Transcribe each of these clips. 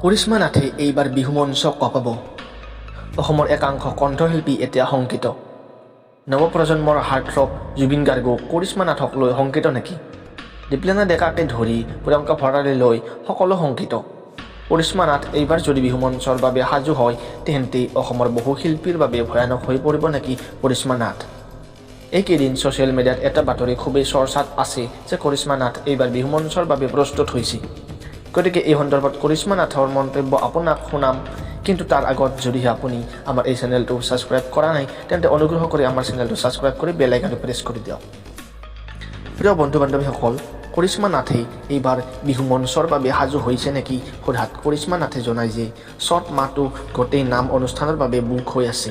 কৰিশ্মা নাথে এইবাৰ বিহু মঞ্চ কঁপাব। অসমৰ একাংশ কণ্ঠশিল্পী এতিয়া শংকিত। নৱপ্ৰজন্মৰ হাৰ্টথ্ৰব জুবিন গাৰ্গো কৰিশ্মা নাথক লৈ শংকিত নেকি? দীপলিনা ডেকাকে ধৰি প্ৰিয়ংকা ভৰালীলৈ সকলো শংকিত। কৰিশ্মা নাথ এইবাৰ যদি বিহু মঞ্চৰ বাবে সাজু হয়, তেন্তে অসমৰ বহু শিল্পীৰ বাবে ভয়ানক হৈ পৰিব নেকি কৰিশ্মা নাথ? এইকেইদিন ছ'চিয়েল মিডিয়াত এটা বাতৰি খুবেই চৰ্চাত আছে যে কৰিশ্মা নাথ এইবাৰ বিহু মঞ্চৰ বাবে প্ৰস্তুত হৈছে। গতিকে এই সন্দৰ্ভত কৰিশ্মা নাথৰ মন্তব্য আপোনাক শুনাম। কিন্তু তাৰ আগত যদিহে আপুনি আমাৰ এই চেনেলটো ছাবস্ক্ৰাইব কৰা নাই, তেন্তে অনুগ্ৰহ কৰি আমাৰ চেনেলটো ছাবস্ক্ৰাইব কৰি বেল আইকনটো প্ৰেছ কৰি দিয়ক। প্ৰিয় বন্ধু বান্ধৱীসকল, কৰিশ্মা নাথে এইবাৰ বিহু মঞ্চৰ বাবে সাজু হৈছে নেকি সোধাত কৰিশ্মা নাথে জনায় যে চ'ত মাহটো গোটেই নাম অনুষ্ঠানৰ বাবে বুক হৈ আছে।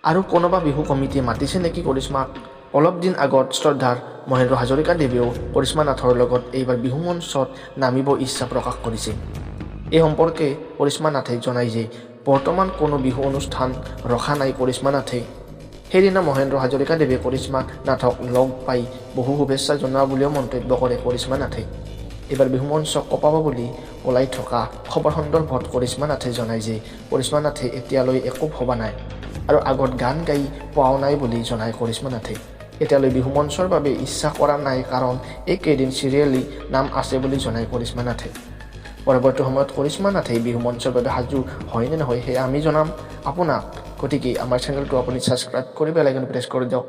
আৰু কোনোবা বিহু কমিটিয়ে মাতিছে নেকি কৰিশ্মাক? অলপ দিন আগত শ্ৰদ্ধাৰ মহেন্দ্ৰ হাজৰিকাদেৱেও কৰিশ্মা নাথৰ লগত এইবাৰ বিহু মঞ্চত নামিব ইচ্ছা প্ৰকাশ কৰিছে। এই সম্পৰ্কে কৰিশ্মা নাথে জনায় যে বৰ্তমান কোনো বিহু অনুষ্ঠান ৰখা নাই কৰিশ্মা নাথে। সেইদিনা মহেন্দ্ৰ হাজৰিকাদেৱে কৰিশ্মা নাথক লগ পাই বহু শুভেচ্ছা জনোৱা বুলিও মন্তব্য কৰে কৰিশ্মা নাথে। এইবাৰ বিহু মঞ্চ কঁপাব বুলি ওলাই থকা খবৰ সন্দৰ্ভত কৰিশ্মা নাথে জনায় যে কৰিশ্মা নাথে এতিয়ালৈ একো ভবা নাই আৰু আগত গান গাই পোৱাও নাই বুলি জনায় কৰিশ্মা নাথে। এতিয়ালৈ বিহু মঞ্চৰ বাবে ইচ্ছা কৰা নাই কাৰণ এইকেইদিন চিৰিয়েলি নাম আছে বুলি জনায় কৰিশ্মা নাথে। পৰৱৰ্তী সময়ত কৰিশ্মা নাথে বিহু মঞ্চৰ বাবে সাজু হয় নে নহয় সেয়া আমি জনাম আপোনাক। গতিকে আমাৰ চেনেলটো আপুনি ছাবস্ক্ৰাইব কৰি বেল আইকন প্ৰেছ কৰি দিয়ক।